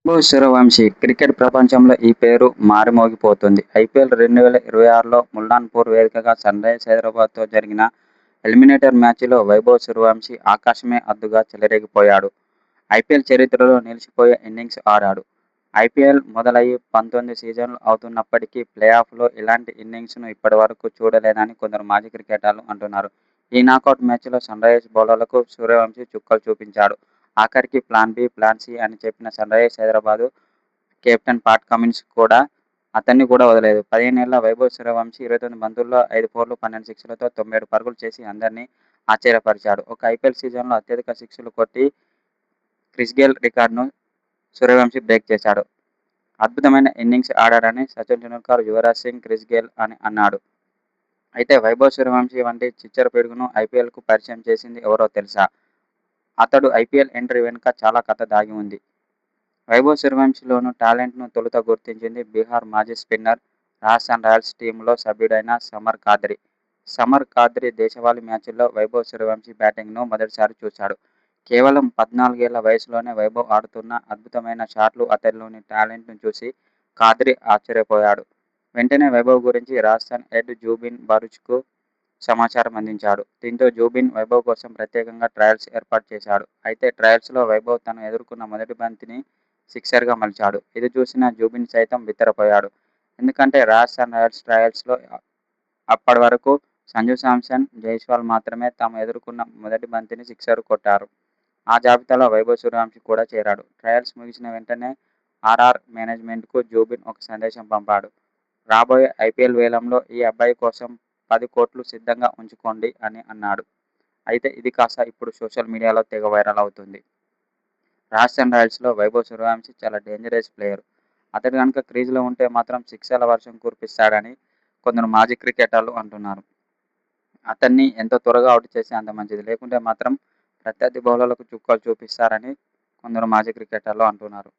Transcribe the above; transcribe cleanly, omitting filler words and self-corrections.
Vaibhav Suryavanshi cricket ప్రపంచంలో ఈ పేరు మారుమోగిపోతోంది. ఐపీఎల్ 2026లో ముల్లాన్పూర్ వేదికగా సన్రైజర్స్ హైదరాబాద్తో జరిగిన ఎలిమినేటర్ మ్యాచ్లో వైభవ్ సూర్యవంశీ ఆకాశమే హద్దుగా చెలరేగిపోయాడు. ఐపీఎల్ చరిత్రలో నిలిచిపోయే ఇన్నింగ్స్ ఆడాడు. ఐపీఎల్ మొదలయ్యి 19 సీజన్లు అవుతున్నప్పటికీ ప్లేఆఫ్లో ఇలాంటి ఇన్నింగ్స్ను ఇప్పటివరకు చూడలేదని కొందరు మాజీ క్రికెటర్లు అంటున్నారు. ఈ నాకౌట్ మ్యాచ్లో సన్రైజర్స్ బౌలర్లకు సూర్యవంశీ చుక్కలు చూపించాడు. ఆఖరికి ప్లాన్ బి, ప్లాన్ సి అని చెప్పిన Sunrisers Hyderabad captain Pat Cummins అతన్ని కూడా వదలలేదు. 15 ఏళ్ల వైభవ్ సూర్యవంశీ 29 బంతుల్లో 5 ఫోర్లు, 12 సిక్సర్లతో 97 పరుగులు చేసి అందరినీ ఆశ్చర్యపరిచాడు. ఒక ఐపీఎల్ సీజన్లో అత్యధిక సిక్స్లు కొట్టి క్రిస్ గేల్ రికార్డును సూర్యవంశీ బ్రేక్ చేశాడు. అద్భుతమైన ఇన్నింగ్స్ ఆడాడని సచిన్ టెండూల్కర్, యువరాజ్ సింగ్, క్రిస్ గేల్ అన్నాడు. అయితే వైభవ్ సూర్యవంశీ వంటి చిచ్చర పిడుగును ఐపీఎల్కు పరిచయం చేసింది ఎవరో తెలుసా? అతడు ఐపీఎల్ ఎంట్రీ వెనుక చాలా కథ దాగి ఉంది. వైభవ్ సూర్యవంశీలోని టాలెంట్ను తొలుత గుర్తించింది బీహార్ మాజీ స్పిన్నర్, రాజస్థాన్ రాయల్స్ టీమ్లో సభ్యుడైన సమర్ కాద్రి. సమర్ కాద్రి దేశవాళీ మ్యాచ్లో వైభవ్ సూర్యవంశీ బ్యాటింగ్ను మొదటిసారి చూశాడు. కేవలం 14 ఏళ్ల వయసులోనే వైభవ్ ఆడుతున్న అద్భుతమైన షాట్లు, అతడిలోని టాలెంట్ను చూసి కాద్రి ఆశ్చర్యపోయాడు. వెంటనే వైభవ్ గురించి రాజస్థాన్ హెడ్ జుబిన్ బరూచ్కు సమాచారం అందించాడు. దీంతో జుబిన్ వైభవ్ కోసం ప్రత్యేకంగా ట్రయల్స్ ఏర్పాటు చేశాడు. అయితే ట్రయల్స్లో వైభవ్ తను ఎదుర్కొన్న మొదటి బంతిని సిక్సర్గా మలిచాడు. ఇది చూసిన జుబిన్ సైతం బిత్తరపోయాడు. ఎందుకంటే రాజస్థాన్ రాయల్స్ ట్రయల్స్లో అప్పటి వరకు సంజు శాంసన్, జైస్వాల్ మాత్రమే తాము ఎదుర్కొన్న మొదటి బంతిని సిక్సర్ కొట్టారు. ఆ జాబితాలో వైభవ్ సూర్యవంశీ కూడా చేరాడు. ట్రయల్స్ ముగిసిన వెంటనే ఆర్ఆర్ మేనేజ్మెంట్కు జుబిన్ ఒక సందేశం పంపాడు. రాబోయే ఐపీఎల్ వేలంలో ఈ అబ్బాయి కోసం 10 కోట్లు సిద్ధంగా ఉంచుకోండి అని అన్నాడు. అయితే ఇది కాస్త ఇప్పుడు సోషల్ మీడియాలో తెగ వైరల్ అవుతుంది. రాజస్థాన్ రాయల్స్లో వైభవ్ సూర్యవంశీ చాలా డేంజరస్ ప్లేయర్. అతడు కనుక క్రీజులో ఉంటే మాత్రం సిక్సర్ల వర్షం కురిపిస్తాడని కొందరు మాజీ క్రికెటర్లు అంటున్నారు. అతన్ని ఎంత త్వరగా అవుట్ చేస్తే అంత మంచిది. లేకుంటే మాత్రం ప్రత్యర్థి బౌలర్లకు చుక్కలు చూపిస్తారని కొందరు మాజీ క్రికెటర్లు అంటున్నారు.